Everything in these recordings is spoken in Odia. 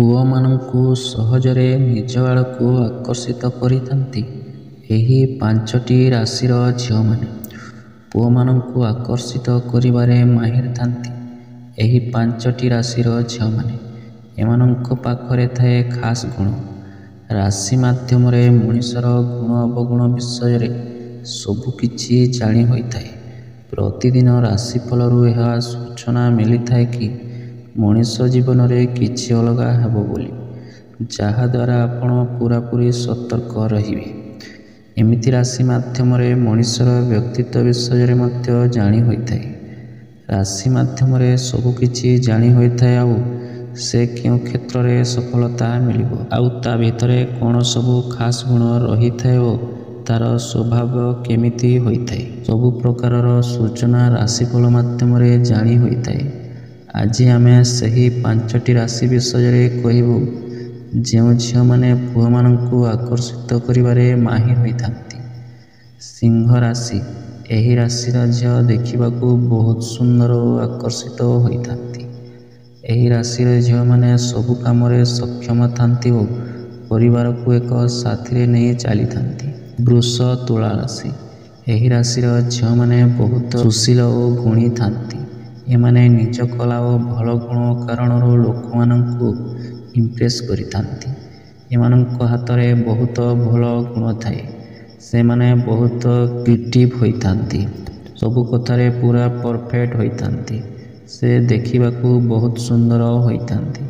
ପୁଅମାନଙ୍କୁ ସହଜରେ ନିଜ ଆଡ଼କୁ ଆକର୍ଷିତ କରିଥାନ୍ତି ଏହି 5ଟି ରାଶିର ଝିଅମାନେ। ପୁଅମାନଙ୍କୁ ଆକର୍ଷିତ କରିବାରେ ମାହିର ଥାନ୍ତି ଏହି 5ଟି ରାଶିର ଝିଅମାନେ। ଏମାନଙ୍କ ପାଖରେ ଥାଏ ଖାସ୍ ଗୁଣ। ରାଶି ମାଧ୍ୟମରେ ମଣିଷର ଗୁଣ ଅବଗୁଣ ବିଷୟରେ ସବୁକିଛି ଜାଣି ହୋଇଥାଏ। ପ୍ରତିଦିନ ରାଶିଫଳରୁ ଏହା ସୂଚନା ମିଳିଥାଏ କି ମଣିଷ ଜୀବନରେ କିଛି ଅଲଗା ହେବ ବୋଲି, ଯାହାଦ୍ୱାରା ଆପଣ ପୂରାପୂରି ସତର୍କ ରହିବେ। ଏମିତି ରାଶି ମାଧ୍ୟମରେ ମଣିଷର ବ୍ୟକ୍ତିତ୍ୱ ବିଷୟରେ ମଧ୍ୟ ଜାଣି ହୋଇଥାଏ। ରାଶି ମାଧ୍ୟମରେ ସବୁକିଛି ଜାଣି ହୋଇଥାଏ ଆଉ ସେ କେଉଁ କ୍ଷେତ୍ରରେ ସଫଳତା ମିଳିବ, ଆଉ ତା ଭିତରେ କ'ଣ ସବୁ ଖାସ୍ ଗୁଣ ରହିଥାଏ ଓ ତା'ର ସ୍ୱଭାବ କେମିତି ହୋଇଥାଏ, ସବୁ ପ୍ରକାରର ସୂଚନା ରାଶିଫଳ ମାଧ୍ୟମରେ ଜାଣି ହୋଇଥାଏ। ଆଜି ଆମେ ସେହି 5ଟି ରାଶି ବିଷୟରେ କହିବୁ ଯେଉଁ ଝିଅମାନେ ପୁଅମାନଙ୍କୁ ଆକର୍ଷିତ କରିବାରେ ମାହିର ହୋଇଥାନ୍ତି। ସିଂହ ରାଶି। ଏହି ରାଶିର ଝିଅ ଦେଖିବାକୁ ବହୁତ ସୁନ୍ଦର ଓ ଆକର୍ଷିତ ହୋଇଥାନ୍ତି। ଏହି ରାଶିର ଝିଅମାନେ ସବୁ କାମରେ ସକ୍ଷମ ଥାନ୍ତି ଓ ପରିବାରକୁ ଏକ ସାଥିରେ ନେଇ ଚାଲିଥାନ୍ତି। ବୃଷ ତୁଳା ରାଶି। ଏହି ରାଶିର ଝିଅମାନେ ବହୁତ ସୁଶୀଳ ଓ ଗୁଣୀ ଥାନ୍ତି। ଏମାନେ ନିଜ କଳା ଓ ଭଲ ଗୁଣ କାରଣରୁ ଲୋକମାନଙ୍କୁ ଇମ୍ପ୍ରେସ୍ କରିଥାନ୍ତି। ଏମାନଙ୍କ ହାତରେ ବହୁତ ଭଲ ଗୁଣ ଥାଏ। ସେମାନେ ବହୁତ କ୍ରିଏଟିଭ୍ ହୋଇଥାନ୍ତି। ସବୁ କଥାରେ ପୁରା ପରଫେକ୍ଟ ହୋଇଥାନ୍ତି। ସେ ଦେଖିବାକୁ ବହୁତ ସୁନ୍ଦର ହୋଇଥାନ୍ତି।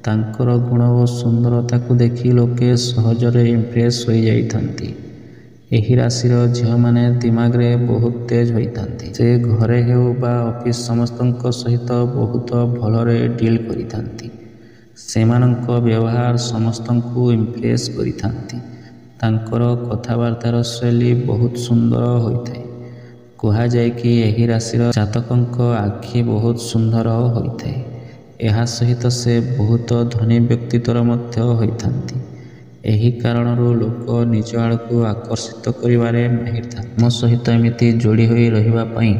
ତାଙ୍କର ଗୁଣ ଓ ସୁନ୍ଦରତାକୁ ଦେଖି ଲୋକେ ସହଜରେ ଇମ୍ପ୍ରେସ୍ ହୋଇଯାଇଥାନ୍ତି। ଏହି ରାଶିର ଝିଅମାନେ ଦିମାଗରେ ବହୁତ ତେଜ ହୋଇଥାନ୍ତି। ସେ ଘରେ ହେଉ ବା ଅଫିସ୍ ସମସ୍ତଙ୍କ ସହିତ ବହୁତ ଭଲରେ ଡିଲ୍ କରିଥାନ୍ତି। ସେମାନଙ୍କ ବ୍ୟବହାର ସମସ୍ତଙ୍କୁ ଇମ୍ପ୍ରେସ୍ କରିଥାନ୍ତି। ତାଙ୍କର କଥାବାର୍ତ୍ତାର ଶୈଳୀ ବହୁତ ସୁନ୍ଦର ହୋଇଥାଏ। କୁହାଯାଏ କି ଏହି ରାଶିର ଜାତକଙ୍କ ଆଖି ବହୁତ ସୁନ୍ଦର ହୋଇଥାଏ। ଏହା ସହିତ ସେ ବହୁତ ଧନୀ ବ୍ୟକ୍ତିତ୍ୱର ମଧ୍ୟ ହୋଇଥାନ୍ତି। ଏହି କାରଣରୁ ଲୋକ ନିଜ ଆଡ଼କୁ ଆକର୍ଷିତ କରିବାରେ ମାହିର ଥାନ୍ତି। ଆମ ସହିତ ଏମିତି ଯୋଡ଼ି ହୋଇ ରହିବା ପାଇଁ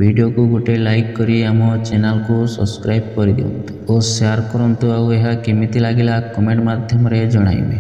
ଭିଡ଼ିଓକୁ ଗୋଟେ ଲାଇକ୍ କରି ଆମ ଚ୍ୟାନେଲକୁ ସବସ୍କ୍ରାଇବ୍ କରିଦିଅନ୍ତୁ ଓ ସେୟାର କରନ୍ତୁ ଆଉ ଏହା କେମିତି ଲାଗିଲା କମେଣ୍ଟ ମାଧ୍ୟମରେ ଜଣାଇବେ।